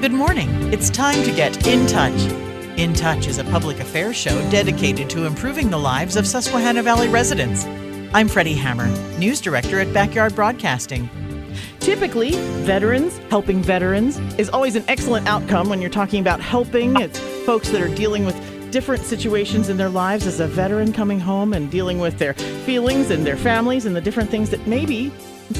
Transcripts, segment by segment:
Good morning. It's time to get in touch. In Touch is a public affairs show dedicated to improving the lives of Susquehanna Valley residents. I'm Freddi Hammer, News Director at Backyard Broadcasting. Typically, helping veterans is always an excellent outcome when you're talking about helping. It's folks that are dealing with different situations in their lives as a veteran coming home and dealing with their feelings and their families and the different things that maybe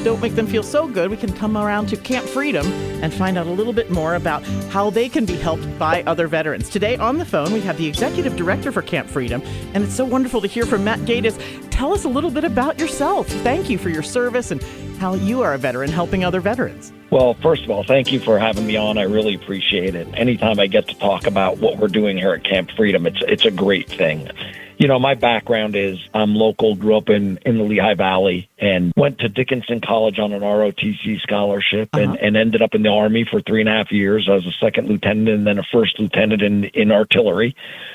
don't make them feel so good. We can come around to Camp Freedom and find out a little bit more about how they can be helped by other veterans. Today on the phone, we have the Executive Director for Camp Freedom, and it's so wonderful to hear from Matt Gaedes. Tell us a little bit about yourself. Thank you for your service and how you are a veteran helping other veterans. Well, first of all, thank you for having me on. I really appreciate it. Anytime I get to talk about what we're doing here at Camp Freedom, it's a great thing. You know, my background is I'm local, grew up in the Lehigh Valley, and went to Dickinson College on an ROTC scholarship and ended up in the Army for 3.5 years. I was a second lieutenant and then a first lieutenant in artillery,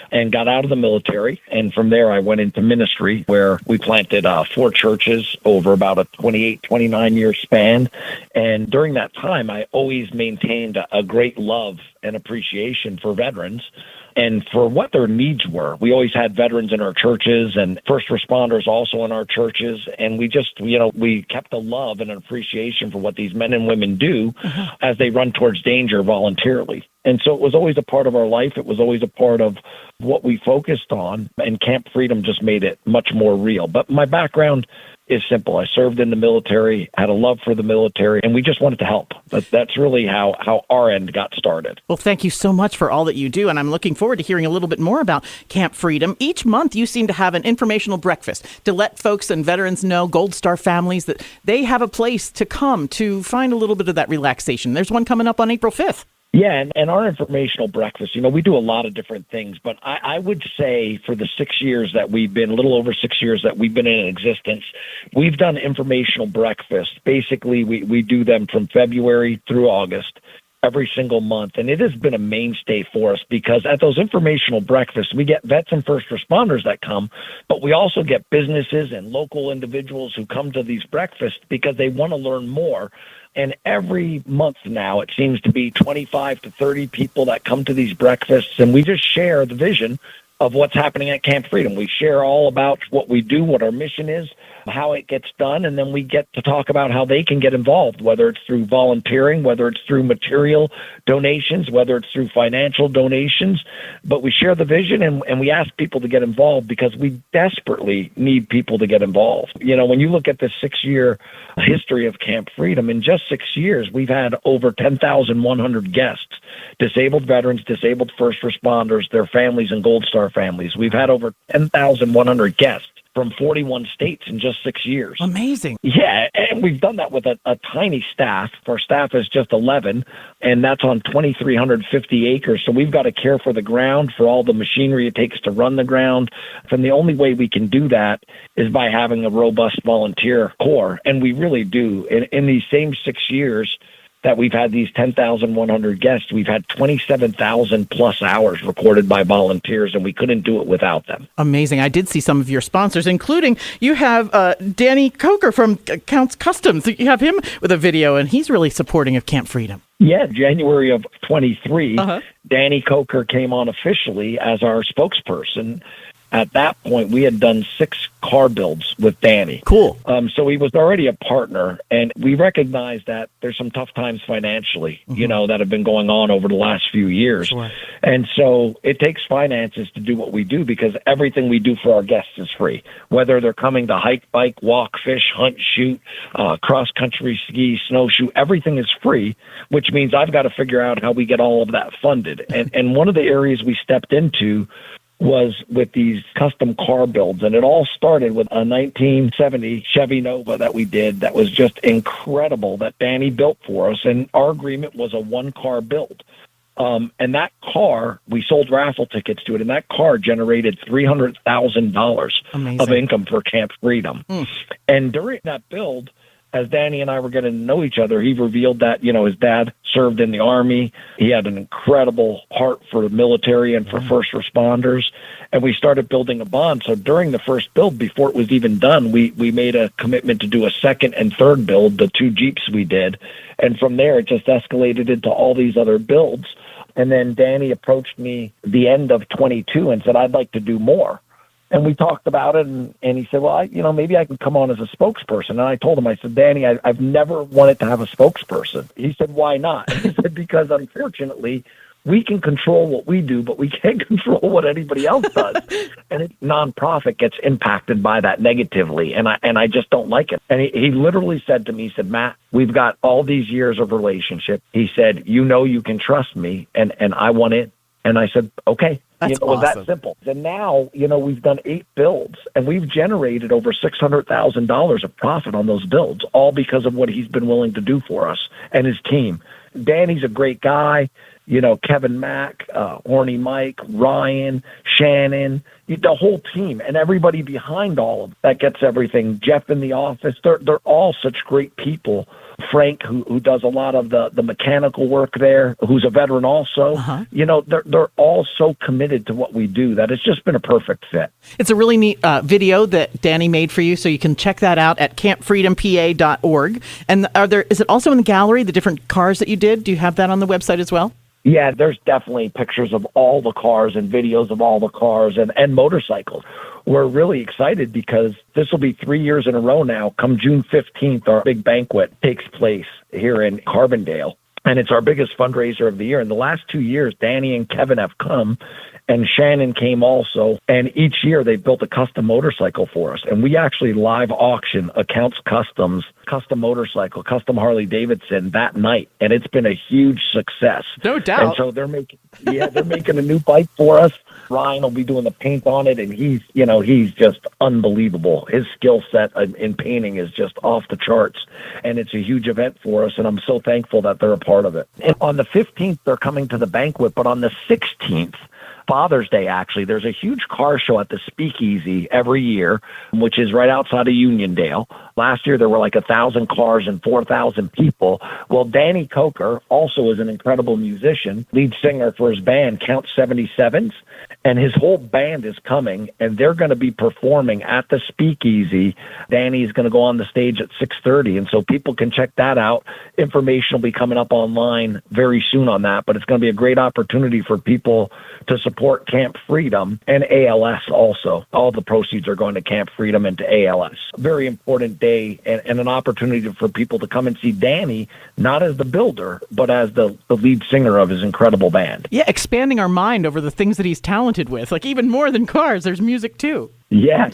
and got out of the military. And from there, I went into ministry where we planted 4 churches over about a 28, 29-year span. And during that time, I always maintained a great love and appreciation for veterans and for what their needs were. We always had veterans in our churches and first responders also in our churches. And we just, we kept a love and an appreciation for what these men and women do as they run towards danger voluntarily. And so it was always a part of our life. It was always a part of what we focused on. And Camp Freedom just made it much more real. But my background is simple. I served in the military, had a love for the military, and we just wanted to help. That's really how our end got started. Well, thank you so much for all that you do, and I'm looking forward to hearing a little bit more about Camp Freedom. Each month, you seem to have an informational breakfast to let folks and veterans know, Gold Star families, that they have a place to come to find a little bit of that relaxation. There's one coming up on April 5th. Yeah, and our informational breakfast, we do a lot of different things, but I would say for the 6 years that we've been, a little over 6 years that we've been in existence, we've done informational breakfast. Basically, we do them from February through August, every single month. And it has been a mainstay for us because at those informational breakfasts, we get vets and first responders that come, but we also get businesses and local individuals who come to these breakfasts because they want to learn more. And every month now, it seems to be 25 to 30 people that come to these breakfasts, and we just share the vision of what's happening at Camp Freedom. We share all about what we do, what our mission is, how it gets done, and then we get to talk about how they can get involved, whether it's through volunteering, whether it's through material donations, whether it's through financial donations. But we share the vision, and we ask people to get involved because we desperately need people to get involved. When you look at the 6-year history of Camp Freedom, in just 6 years, we've had over 10,100 guests, disabled veterans, disabled first responders, their families, and Gold Star families. We've had over 10,100 guests from 41 states in just 6 years. Amazing. Yeah, and we've done that with a tiny staff. Our staff is just 11, and that's on 2,350 acres. So we've got to care for the ground, for all the machinery it takes to run the ground. And the only way we can do that is by having a robust volunteer corps, and we really do. In these same 6 years that we've had these 10,100 guests, we've had 27,000 plus hours recorded by volunteers, and we couldn't do it without them. Amazing. I did see some of your sponsors, including you have Danny Coker from Counts Customs. You have him with a video, and he's really supporting of Camp Freedom. Yeah, January of 23, Danny Coker came on officially as our spokesperson. At that point, we had done 6 car builds with Danny. Cool. So he was already a partner, and we recognize that there's some tough times financially, that have been going on over the last few years. Sure. And so it takes finances to do what we do because everything we do for our guests is free, whether they're coming to hike, bike, walk, fish, hunt, shoot, cross-country ski, snowshoe, everything is free, which means I've got to figure out how we get all of that funded. And one of the areas we stepped into was with these custom car builds. And it all started with a 1970 Chevy Nova that we did that was just incredible that Danny built for us. And our agreement was a 1-car build. And that car, we sold raffle tickets to it, and that car generated $300,000 of income for Camp Freedom. And during that build, as Danny and I were getting to know each other, he revealed that, his dad served in the Army. He had an incredible heart for the military and for first responders. And we started building a bond. So during the first build, before it was even done, we made a commitment to do a second and third build, the 2 Jeeps we did. And from there, it just escalated into all these other builds. And then Danny approached me the end of 22 and said, I'd like to do more. And we talked about it, and he said, well, maybe I could come on as a spokesperson. And I told him, I said, Danny, I've never wanted to have a spokesperson. He said, why not? He said, because unfortunately, we can control what we do, but we can't control what anybody else does. And a nonprofit gets impacted by that negatively, and I just don't like it. And he literally said to me, he said, Matt, we've got all these years of relationship. He said, you can trust me, and I want in. And I said, okay. That's It was awesome. that simple. And now, we've done 8 builds, and we've generated over $600,000 of profit on those builds, all because of what he's been willing to do for us and his team. Danny's a great guy. Kevin Mack, Horny Mike, Ryan, Shannon, the whole team, and everybody behind all of that gets everything. Jeff in the office, they're all such great people. Frank, who does a lot of the mechanical work there, who's a veteran also. They're all so committed to what we do that it's just been a perfect fit. It's a really neat video that Danny made for you, so you can check that out at campfreedompa.org. And is it also in the gallery, the different cars that you did? Do you have that on the website as well? Yeah, there's definitely pictures of all the cars and videos of all the cars and motorcycles. We're really excited because this will be 3 years in a row now. Come June 15th, our big banquet takes place here in Carbondale, and it's our biggest fundraiser of the year. In the last 2 years, Danny and Kevin have come, and Shannon came also, and each year they built a custom motorcycle for us. And we actually live auction Accounts Customs, custom motorcycle, custom Harley Davidson that night, and it's been a huge success. No doubt. And so they're making a new bike for us. Ryan will be doing the paint on it, and he's just unbelievable. His skill set in painting is just off the charts, and it's a huge event for us, and I'm so thankful that they're a part of it. And on the 15th, they're coming to the banquet, but on the 16th, Father's Day, actually, there's a huge car show at the Speakeasy every year, which is right outside of Uniondale. Last year, there were like 1,000 cars and 4,000 people. Well, Danny Coker also is an incredible musician, lead singer for his band, Count 77s, and his whole band is coming, and they're going to be performing at the Speakeasy. Danny's going to go on the stage at 6:30, and so people can check that out. Information will be coming up online very soon on that, but it's going to be a great opportunity for people to support Camp Freedom and ALS also. All the proceeds are going to Camp Freedom and to ALS. Very important day and an opportunity for people to come and see Danny, not as the builder, but as the lead singer of his incredible band. Yeah, expanding our mind over the things that he's talented with. Like even more than cars, there's music too. Yeah,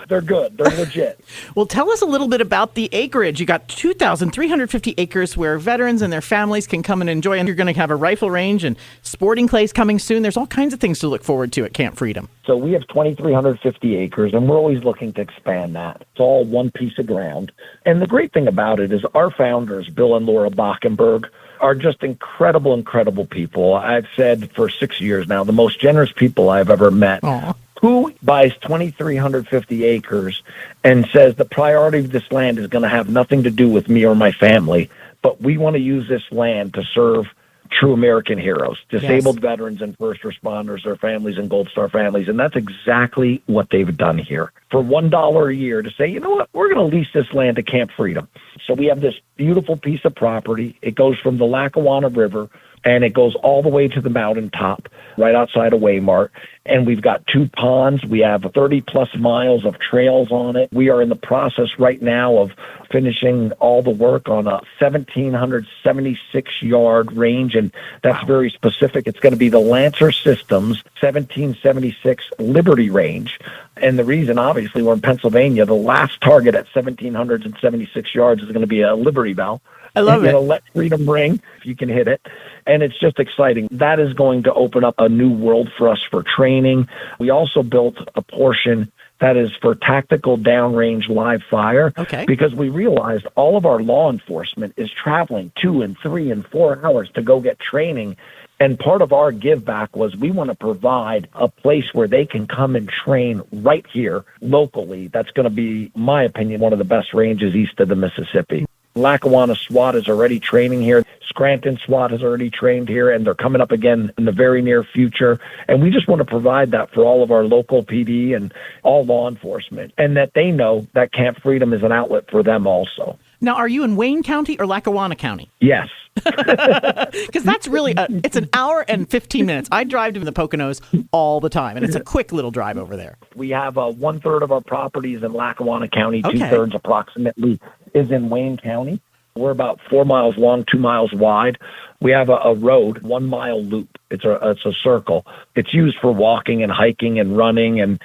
they're good. They're legit. Well, tell us a little bit about the acreage. You got 2,350 acres where veterans and their families can come and enjoy, and you're going to have a rifle range and sporting clays coming soon. There's all kinds of things to look forward to at Camp Freedom. So we have 2,350 acres, and we're always looking to expand that. It's all one piece of ground. And the great thing about it is our founders, Bill and Laura Bachenberg, are just incredible, incredible people. I've said for 6 years now, the most generous people I've ever met. Aww. Who buys 2,350 acres and says the priority of this land is going to have nothing to do with me or my family, but we want to use this land to serve true American heroes, disabled veterans and first responders, their families and Gold Star families. And that's exactly what they've done here. For $1 a year to say, you know what, we're going to lease this land to Camp Freedom. So we have this beautiful piece of property. It goes from the Lackawanna River, and it goes all the way to the mountaintop right outside of Waymart. And we've got 2 ponds. We have 30-plus miles of trails on it. We are in the process right now of finishing all the work on a 1,776-yard range, and that's very specific. It's going to be the Lancer Systems 1776 Liberty Range. And the reason, obviously, we're in Pennsylvania. The last target at 1,776 yards is going to be a Liberty Bell. I love it. Let freedom ring if you can hit it. And it's just exciting. That is going to open up a new world for us for training. We also built a portion that is for tactical downrange live fire. Okay. Because we realized all of our law enforcement is traveling 2 and 3 and 4 hours to go get training. And part of our give back was we want to provide a place where they can come and train right here locally. That's going to be, in my opinion, one of the best ranges east of the Mississippi. Lackawanna SWAT is already training here. Scranton SWAT has already trained here, and they're coming up again in the very near future. And we just want to provide that for all of our local PD and all law enforcement, and that they know that Camp Freedom is an outlet for them also. Now, are you in Wayne County or Lackawanna County? Yes. Because that's really, it's an hour and 15 minutes. I drive to the Poconos all the time, and it's a quick little drive over there. We have 1/3 of our properties in Lackawanna County, Okay. 2/3 approximately is in Wayne County. We're about 4 miles long, 2 miles wide. We have a road, 1 mile loop. It's a circle. It's used for walking and hiking and running, and,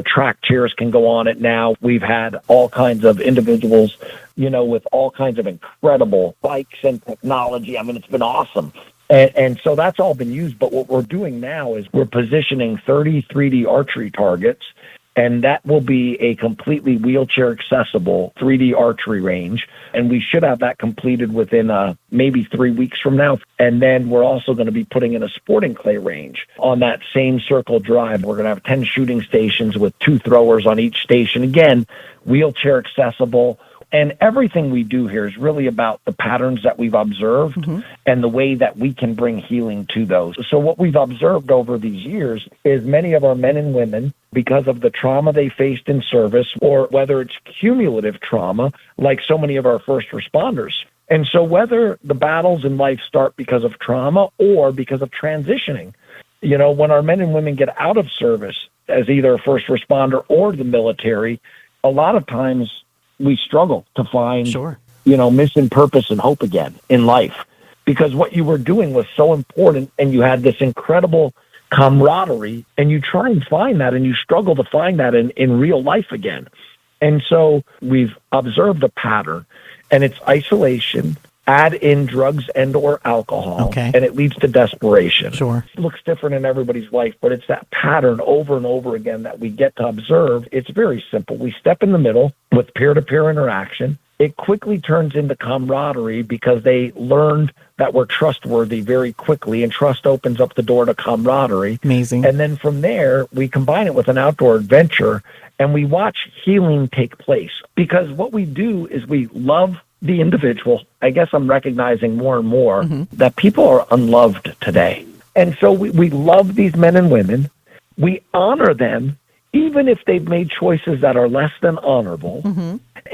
track chairs can go on it now. We've had all kinds of individuals, with all kinds of incredible bikes and technology. I mean, it's been awesome. And so that's all been used. But what we're doing now is we're positioning 30 3D archery targets, and that will be a completely wheelchair accessible 3D archery range. And we should have that completed within maybe 3 weeks from now. And then we're also going to be putting in a sporting clay range on that same circle drive. We're going to have 10 shooting stations with 2 throwers on each station. Again, wheelchair accessible. And everything we do here is really about the patterns that we've observed and the way that we can bring healing to those. So what we've observed over these years is many of our men and women, because of the trauma they faced in service, or whether it's cumulative trauma, like so many of our first responders. And so whether the battles in life start because of trauma or because of transitioning, when our men and women get out of service as either a first responder or the military, a lot of times we struggle to find, mission, purpose, and hope again in life, because what you were doing was so important, and you had this incredible camaraderie, and you try and find that, and you struggle to find that in real life again. And so we've observed a pattern, and it's isolation, add in drugs and or alcohol, and it leads to desperation. Sure. It looks different in everybody's life, but it's that pattern over and over again that we get to observe. It's very simple. We step in the middle with peer-to-peer interaction. It quickly turns into camaraderie because they learned that we're trustworthy very quickly, and trust opens up the door to camaraderie. Amazing. And then from there, we combine it with an outdoor adventure, and we watch healing take place. Because what we do is we love the individual. I guess I'm recognizing more and more that people are unloved today. And so we love these men and women. We honor them, even if they've made choices that are less than honorable.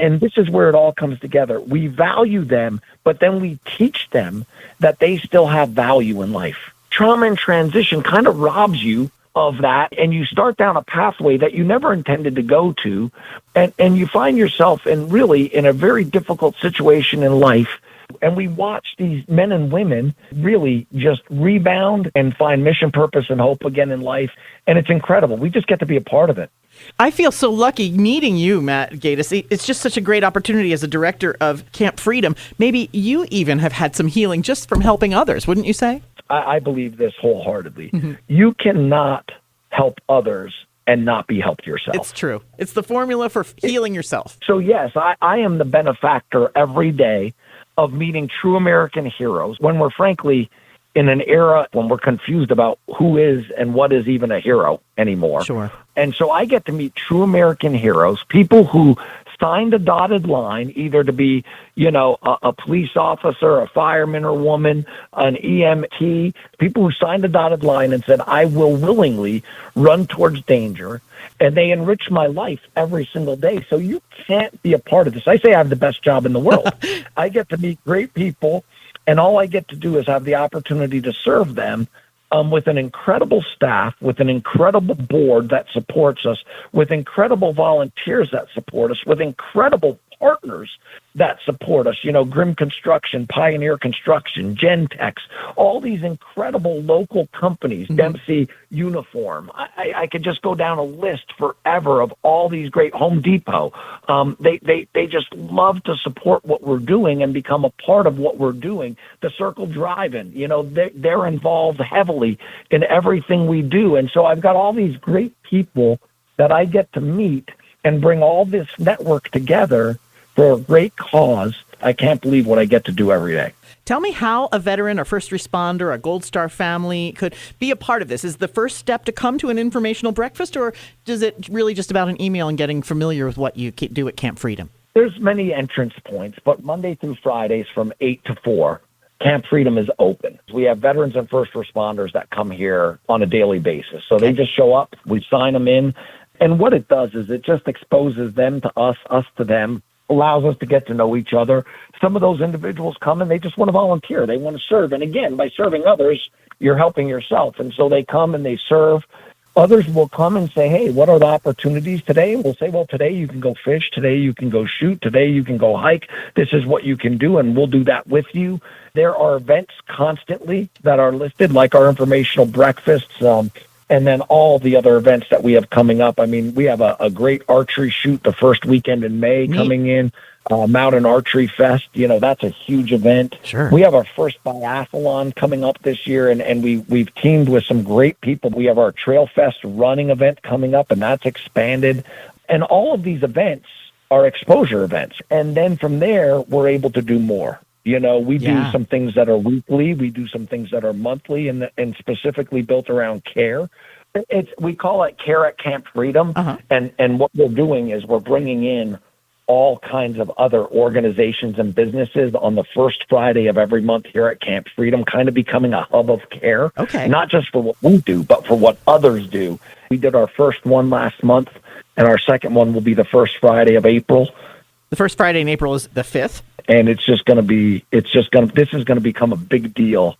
And this is where it all comes together. We value them, but then we teach them that they still have value in life. Trauma and transition kind of robs you of that, and you start down a pathway that you never intended to go to, and you find yourself in a very difficult situation in life. And we watch these men and women really just rebound and find mission, purpose, and hope again in life. And it's incredible. We just get to be a part of it. I feel so lucky meeting you, Matt Gaedes. It's just such a great opportunity as a director of Camp Freedom. Maybe you even have had some healing just from helping others, wouldn't you say? I believe this wholeheartedly. You cannot help others and not be helped yourself. It's true. It's the formula for healing yourself. So yes, I am the benefactor every day of meeting true American heroes when we're frankly in an era when we're confused about who is and what is even a hero anymore. Sure. And so I get to meet true American heroes, people who signed a dotted line either to be, a police officer, a fireman or woman, an EMT, people who signed a dotted line and said, I will willingly run towards danger. And they enrich my life every single day. So you can't be a part of this. I say I have the best job in the world. I get to meet great people, and all I get to do is have the opportunity to serve them with an incredible staff, with an incredible board that supports us, with incredible volunteers that support us, with incredible partners that support us, Grimm Construction, Pioneer Construction, Gentex, all these incredible local companies, Dempsey Uniform. I could just go down a list forever of all these great, Home Depot. They just love to support what we're doing and become a part of what we're doing. The Circle Drive-In, they're involved heavily in everything we do. And so I've got all these great people that I get to meet and bring all this network together for a great cause. I can't believe what I get to do every day. Tell me how a veteran or first responder, a Gold Star family could be a part of this. Is the first step to come to an informational breakfast, or is it really just about an email and getting familiar with what you do at Camp Freedom? There's many entrance points, but Monday through Fridays from 8 to 4, Camp Freedom is open. We have veterans and first responders that come here on a daily basis. So they just show up, we sign them in, and what it does is it just exposes them to us to them, allows us to get to know each other. Some of those individuals come and they just want to volunteer. They want to serve. And again, by serving others, you're helping yourself. And so they come and they serve. Others will come and say, hey, what are the opportunities today? And we'll say, well, today you can go fish. Today you can go shoot. Today you can go hike. This is what you can do, and we'll do that with you. There are events constantly that are listed, like our informational breakfasts, and then all the other events that we have coming up. I mean, we have a great archery shoot the first weekend in May coming in, Mountain Archery Fest. You know, that's a huge event. Sure. We have our first biathlon coming up this year, and we've teamed with some great people. We have our Trail Fest running event coming up, and that's expanded. And all of these events are exposure events. And then from there, we're able to do more. You know, we do some things that are weekly. We do some things that are monthly and specifically built around care. We call it Care at Camp Freedom. And what we're doing is we're bringing in all kinds of other organizations and businesses on the first Friday of every month here at Camp Freedom, kind of becoming a hub of care. Not just for what we do, but for what others do. We did our first one last month, and our second one will be the first Friday of April. The first Friday in April is the 5th. And this is going to become a big deal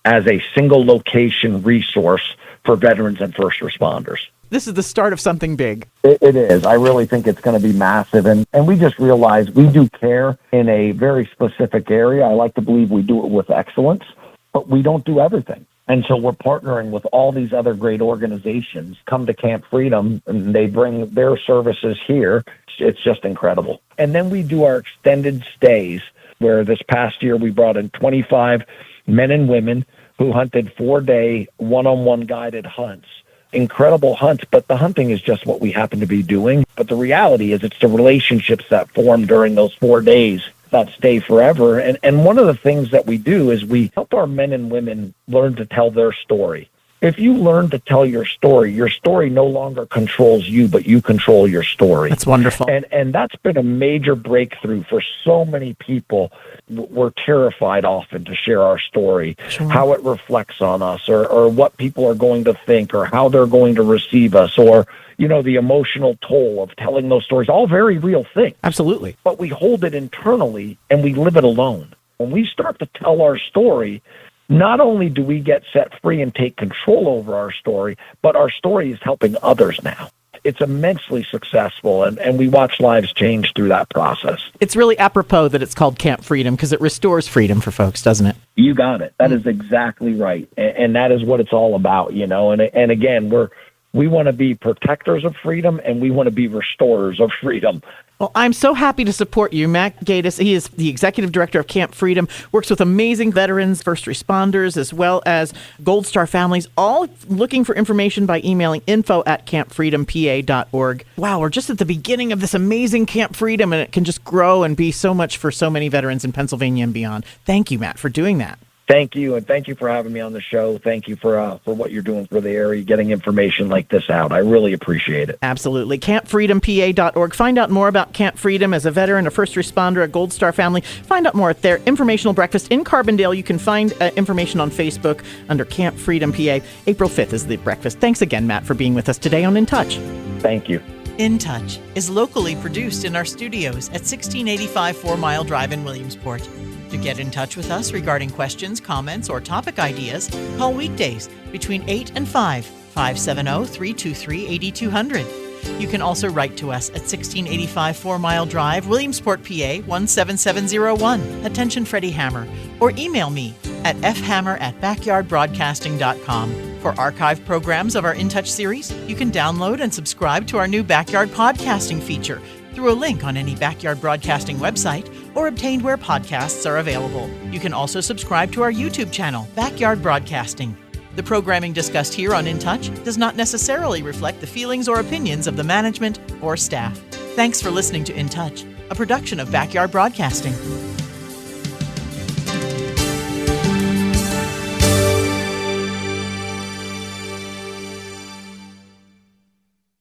as a single location resource for veterans and first responders. This is the start of something big. It is. I really think it's going to be massive. And we just realized we do care in a very specific area. I like to believe we do it with excellence, but we don't do everything. And so we're partnering with all these other great organizations, come to Camp Freedom, and they bring their services here. It's just incredible. And then we do our extended stays, where this past year we brought in 25 men and women who hunted 4-day one-on-one guided hunts. Incredible hunts, but the hunting is just what we happen to be doing. But the reality is it's the relationships that form during those 4 days that stay forever. And one of the things that we do is we help our men and women learn to tell their story. If you learn to tell your story no longer controls you, but you control your story. That's wonderful. And that's been a major breakthrough for so many people. We're terrified often to share our story, how it reflects on us, or what people are going to think, or how they're going to receive us, or, you know, the emotional toll of telling those stories, all very real things. Absolutely. But we hold it internally and we live it alone. When we start to tell our story, not only do we get set free and take control over our story, but our story is helping others now. It's immensely successful, and we watch lives change through that process. It's really apropos that it's called Camp Freedom, because it restores freedom for folks, doesn't it? You got it. That is exactly right. And that is what it's all about, you know. And again, we want to be protectors of freedom, and we want to be restorers of freedom. Well, I'm so happy to support you. Matt Gaedes, he is the executive director of Camp Freedom, works with amazing veterans, first responders, as well as Gold Star families, all looking for information by emailing info@campfreedompa.org. Wow, we're just at the beginning of this amazing Camp Freedom, and it can just grow and be so much for so many veterans in Pennsylvania and beyond. Thank you, Matt, for doing that. Thank you, and thank you for having me on the show. Thank you for what you're doing for the area, getting information like this out. I really appreciate it. Absolutely. CampFreedomPA.org. Find out more about Camp Freedom as a veteran, a first responder, a Gold Star family. Find out more at their informational breakfast in Carbondale. You can find information on Facebook under Camp Freedom PA. April 5th is the breakfast. Thanks again, Matt, for being with us today on In Touch. Thank you. In Touch is locally produced in our studios at 1685 4 Mile Drive in Williamsport. To get in touch with us regarding questions, comments, or topic ideas, call weekdays between 8 and 5, 570-323-8200. You can also write to us at 1685 4 Mile Drive, Williamsport, PA 17701. Attention Freddi Hammer. Or email me at fhammer@backyardbroadcasting.com. For archive programs of our In Touch series, you can download and subscribe to our new Backyard Podcasting feature through a link on any Backyard Broadcasting website or obtained where podcasts are available. You can also subscribe to our YouTube channel, Backyard Broadcasting. The programming discussed here on In Touch does not necessarily reflect the feelings or opinions of the management or staff. Thanks for listening to In Touch, a production of Backyard Broadcasting.